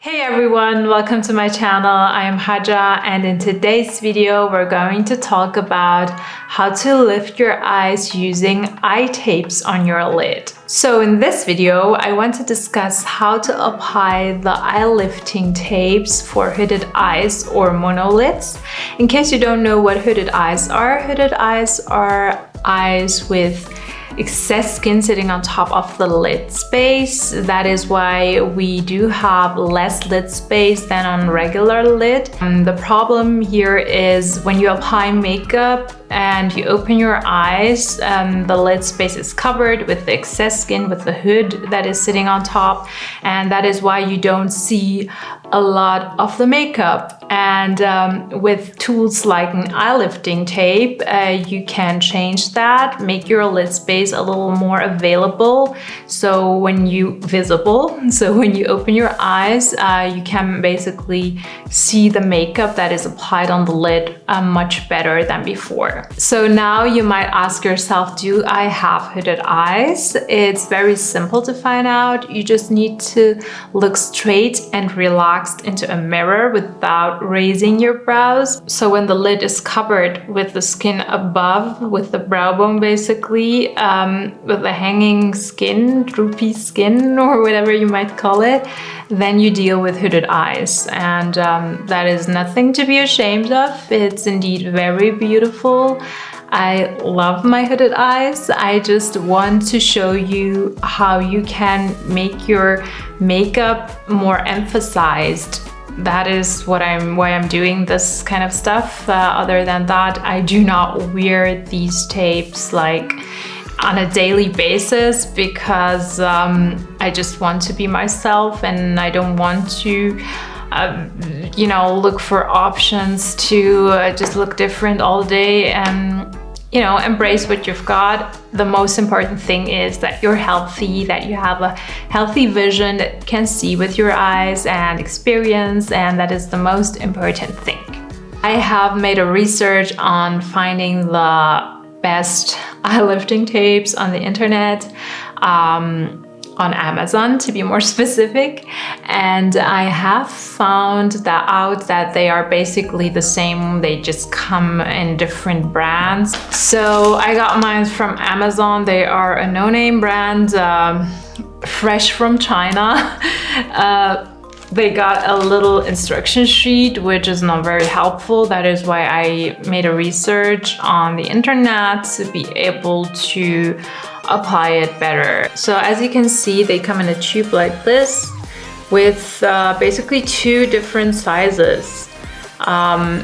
Hey everyone, welcome to my channel. I am Haja, and in today's video we're going to talk about how to lift your eyes using eye tapes on your lid. So in this video I want to discuss how to apply the eye lifting tapes for hooded eyes or monolids. In case you don't know what hooded eyes are eyes with excess skin sitting on top of the lid space. That is why we do have less lid space than on regular lid. The problem here is when you apply makeup and you open your eyes, the lid space is covered with the excess skin, with the hood that is sitting on top, and that is why you don't see a lot of the makeup. And with tools like an eye lifting tape, you can change that, make your lid space a little more available. So when you open your eyes, you can basically see the makeup that is applied on the lid much better than before. So now you might ask yourself, do I have hooded eyes? It's very simple to find out. You just need to look straight and relaxed into a mirror without raising your brows. So when the lid is covered with the skin above, with the brow bone basically, with the hanging skin, droopy skin, or whatever you might call it, then you deal with hooded eyes. And that is nothing to be ashamed of. It's indeed very beautiful. I love my hooded eyes. I just want to show you how you can make your makeup more emphasized. That is why I'm doing this kind of stuff. Other than that, I do not wear these tapes like on a daily basis because I just want to be myself, and I don't want to look for options to just look different all day and embrace what you've got. The most important thing is that you're healthy, that you have a healthy vision, that you can see with your eyes and experience, and that is the most important thing. I have made a research on finding the best eye lifting tapes on the internet, on Amazon to be more specific, and I have found out that they are basically the same. They just come in different brands. So I got mine from Amazon. They are a no-name brand, fresh from China. They got a little instruction sheet, which is not very helpful. That is why I made a research on the internet to be able to apply it better. So as you can see, they come in a tube like this with basically two different sizes. A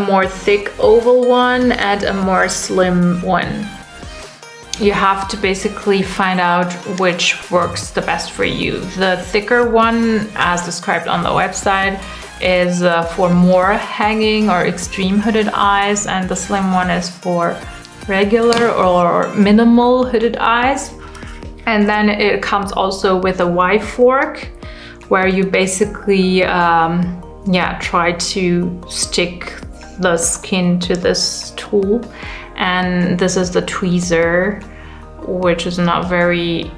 more thick oval one and a more slim one. You have to basically find out which works the best for you. The thicker one, as described on the website, is for more hanging or extreme hooded eyes, and the slim one is for regular or minimal hooded eyes. And then it comes also with a Y fork, where you basically try to stick the skin to this tool. And this is the tweezer, which is not very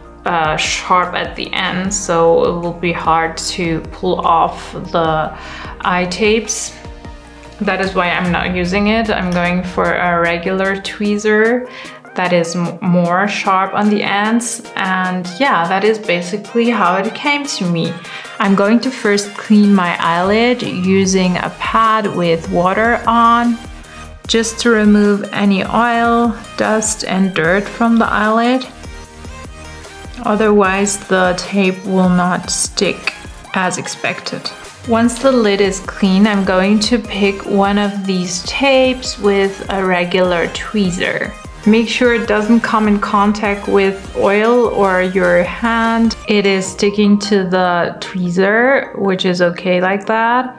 sharp at the end, so it will be hard to pull off the eye tapes. That is why I'm not using it. I'm going for a regular tweezer that is more sharp on the ends. And yeah, that is basically how it came to me. I'm going to first clean my eyelid using a pad with water on, just to remove any oil, dust, and dirt from the eyelid. Otherwise, the tape will not stick as expected. Once the lid is clean, I'm going to pick one of these tapes with a regular tweezer. Make sure it doesn't come in contact with oil or your hand. It is sticking to the tweezer, which is okay like that.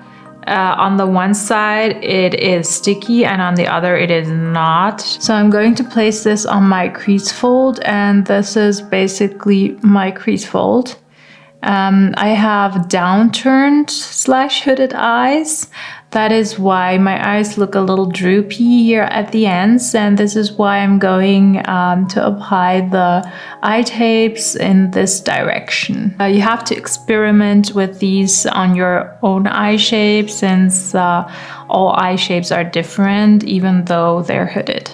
On the one side it is sticky and on the other it is not. So I'm going to place this on my crease fold, and this is basically my crease fold. I have downturned / hooded eyes. That is why my eyes look a little droopy here at the ends, and this is why I'm going to apply the eye tapes in this direction. You have to experiment with these on your own eye shape, since all eye shapes are different even though they're hooded.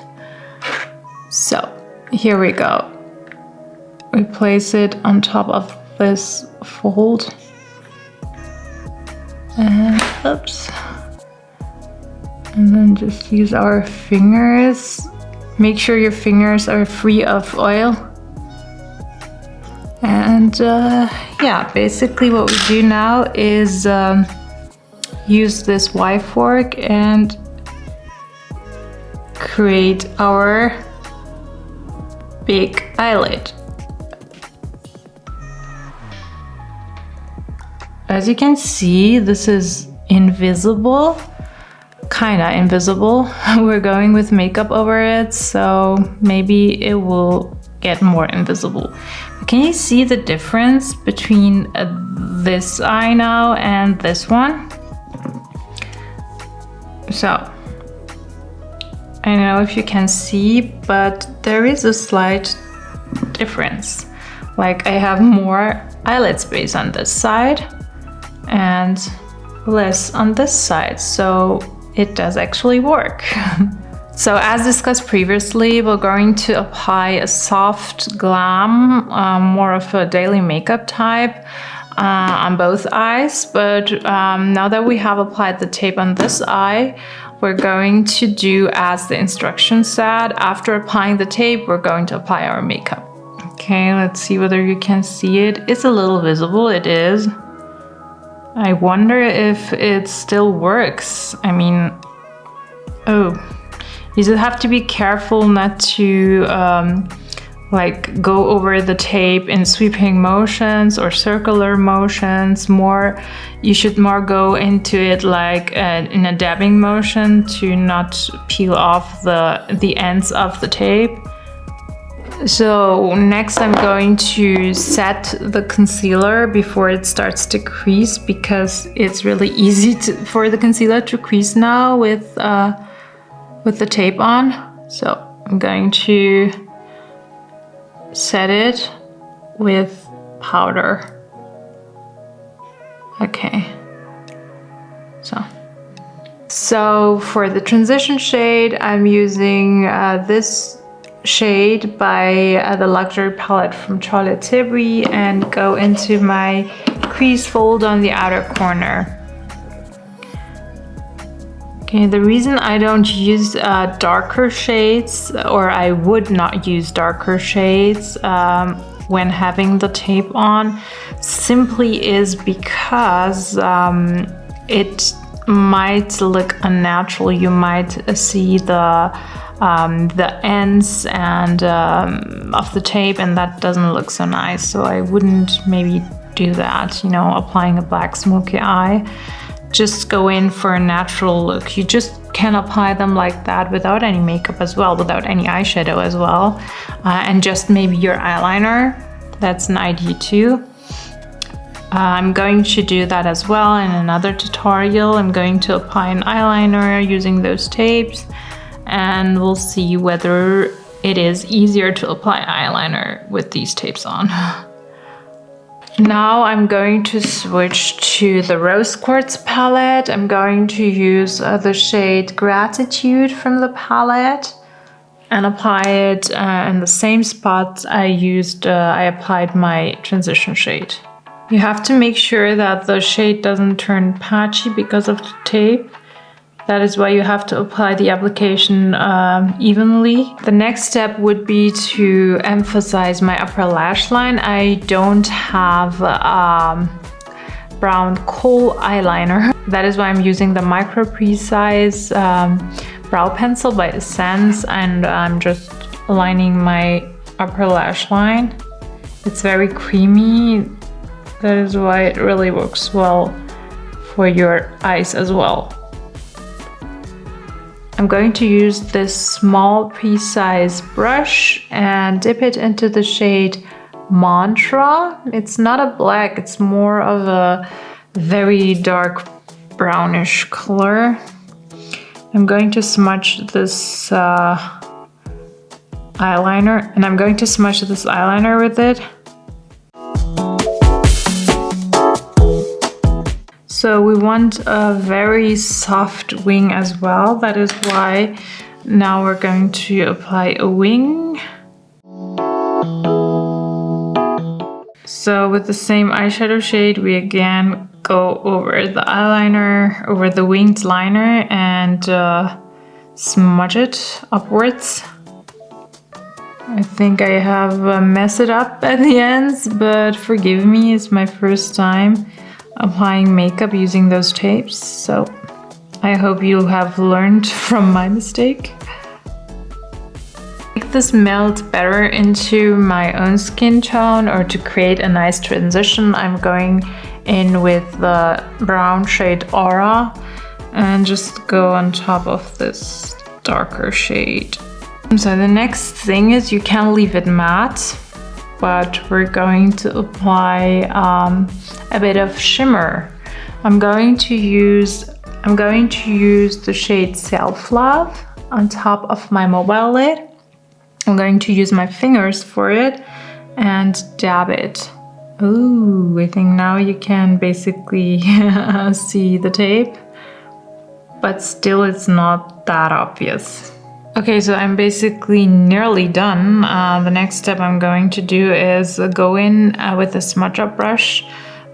So here we go. We place it on top of this fold. And oops. And then just use our fingers. Make sure your fingers are free of oil. And yeah, basically what we do now is use this Y fork and create our big eyelid. As you can see, this is invisible. Kinda invisible. We're going with makeup over it, so maybe it will get more invisible. Can you see the difference between this eye now and this one? So, I don't know if you can see, but there is a slight difference. Like, I have more eyelid space on this side and less on this side, so it does actually work. So as discussed previously, we're going to apply a soft glam, more of a daily makeup type on both eyes. But now that we have applied the tape on this eye, we're going to do as the instructions said. After applying the tape, we're going to apply our makeup. Okay, let's see whether you can see it. It's a little visible, it is. I wonder if it still works. I mean, oh, you just have to be careful not to like go over the tape in sweeping motions or circular motions. You should more go into it like in a dabbing motion to not peel off the ends of the tape. So next I'm going to set the concealer before it starts to crease, because it's really easy for the concealer to crease now with the tape on. So I'm going to set it with powder. Okay. So for the transition shade, I'm using this shade by the luxury palette from Charlotte Tilbury, and go into my crease fold on the outer corner. Okay, the reason I don't use darker shades, or I would not use darker shades when having the tape on, simply is because it might look unnatural. You might see the ends and of the tape, and that doesn't look so nice. So I wouldn't maybe do that, you know, applying a black smoky eye. Just go in for a natural look. You just can apply them like that without any makeup as well, without any eyeshadow as well, and just maybe your eyeliner. That's an idea too. I'm going to do that as well in another tutorial. I'm going to apply an eyeliner using those tapes, and we'll see whether it is easier to apply eyeliner with these tapes on. Now I'm going to switch to the Rose Quartz palette. I'm going to use the shade Gratitude from the palette and apply it in the same spots I applied my transition shade. You have to make sure that the shade doesn't turn patchy because of the tape. That is why you have to apply the application evenly. The next step would be to emphasize my upper lash line. I don't have brown kohl eyeliner. That is why I'm using the Micro Precise brow pencil by Essence, and I'm just aligning my upper lash line. It's very creamy. That is why it really works well for your eyes as well. I'm going to use this small precise brush and dip it into the shade Mantra. It's not a black, it's more of a very dark brownish color. I'm going to smudge this eyeliner, and I'm going to smudge this eyeliner with it. So we want a very soft wing as well. That is why now we're going to apply a wing. So with the same eyeshadow shade, we again go over the eyeliner, over the winged liner, and smudge it upwards. I think I have messed it up at the ends, but forgive me, it's my first time applying makeup using those tapes, so I hope you have learned from my mistake. To make this melt better into my own skin tone, or to create a nice transition, I'm going in with the brown shade Aura and just go on top of this darker shade. So the next thing is, you can leave it matte, but we're going to apply a bit of shimmer. I'm going to use the shade Self Love on top of my mobile lid. I'm going to use my fingers for it and dab it. Ooh, I think now you can basically see the tape, but still it's not that obvious. Okay, so I'm basically nearly done. The next step I'm going to do is go in with a smudge up brush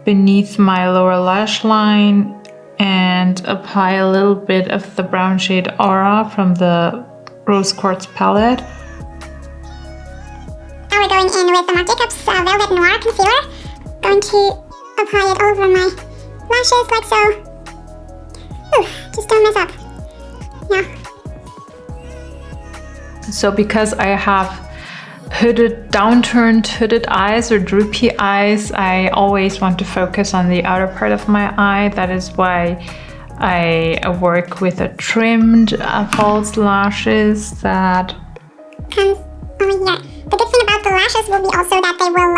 beneath my lower lash line and apply a little bit of the brown shade Aura from the Rose Quartz palette. Now we're going in with the Marc Jacobs Velvet Noir Concealer. Going to apply it over my lashes like so. Ooh, just don't mess up. Yeah. So because I have downturned hooded eyes or droopy eyes, I always want to focus on the outer part of my eye. That is why I work with a trimmed false lashes that comes over here. The good thing about the lashes will be also that they will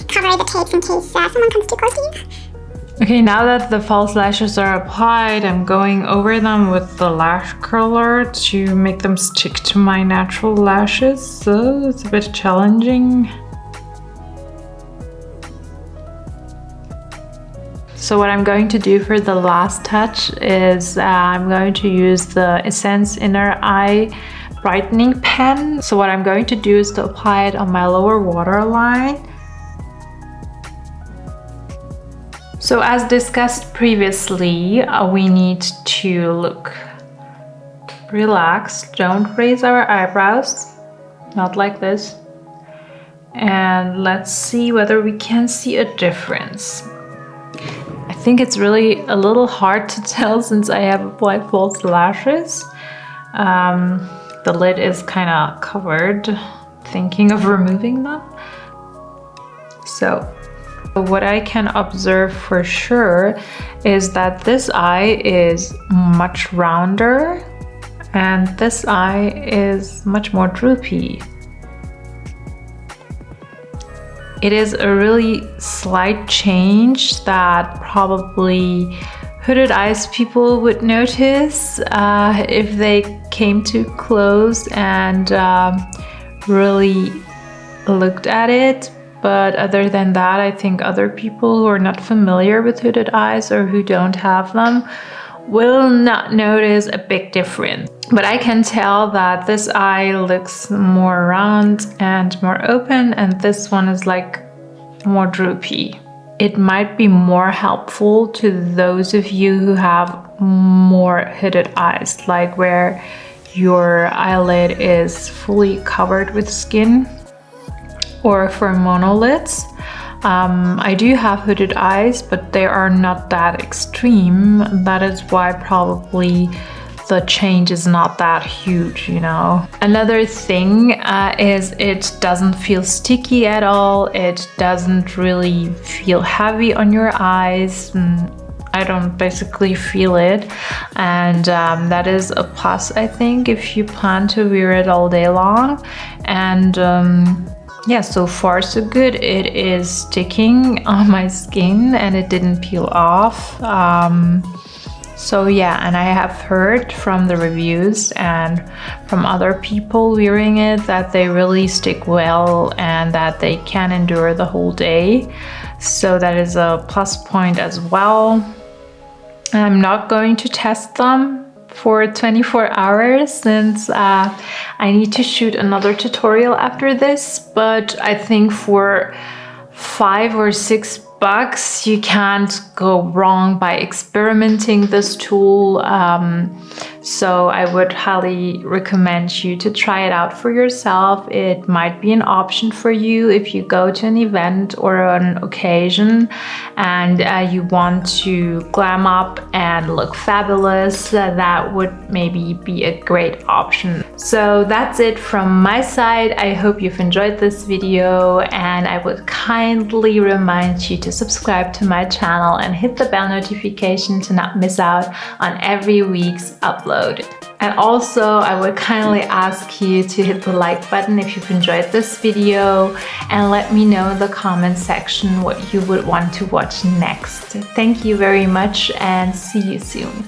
cover the tapes in case someone comes too close to you. Okay, now that the false lashes are applied, I'm going over them with the lash curler to make them stick to my natural lashes, so it's a bit challenging. So what I'm going to do for the last touch is I'm going to use the Essence Inner Eye Brightening Pen. So what I'm going to do is to apply it on my lower waterline. So as discussed previously, we need to look relaxed. Don't raise our eyebrows, not like this. And let's see whether we can see a difference. I think it's really a little hard to tell since I have applied false lashes. The lid is kind of covered, thinking of removing them. So what I can observe for sure is that this eye is much rounder and this eye is much more droopy. It is a really slight change that probably hooded eyes people would notice if they came too close and really looked at it. But other than that, I think other people who are not familiar with hooded eyes or who don't have them will not notice a big difference. But I can tell that this eye looks more round and more open, and this one is like more droopy. It might be more helpful to those of you who have more hooded eyes, like where your eyelid is fully covered with skin, or for monolids. I do have hooded eyes, but they are not that extreme. That is why probably the change is not that huge, you know. Another thing is it doesn't feel sticky at all. It doesn't really feel heavy on your eyes. I don't basically feel it, and that is a plus, I think, if you plan to wear it all day long. And yeah, so far so good. It is sticking on my skin and it didn't peel off. So yeah, and I have heard from the reviews and from other people wearing it that they really stick well and that they can endure the whole day. So that is a plus point as well. I'm not going to test them for 24 hours since I need to shoot another tutorial after this, but I think for $5 or $6 you can't go wrong by experimenting this tool. So I would highly recommend you to try it out for yourself. It might be an option for you if you go to an event or an occasion and you want to glam up and look fabulous. That would maybe be a great option. So that's it from my side. I hope you've enjoyed this video, and I would kindly remind you to subscribe to my channel and hit the bell notification to not miss out on every week's upload. And also, I would kindly ask you to hit the like button if you've enjoyed this video, and let me know in the comment section what you would want to watch next. Thank you very much, and see you soon.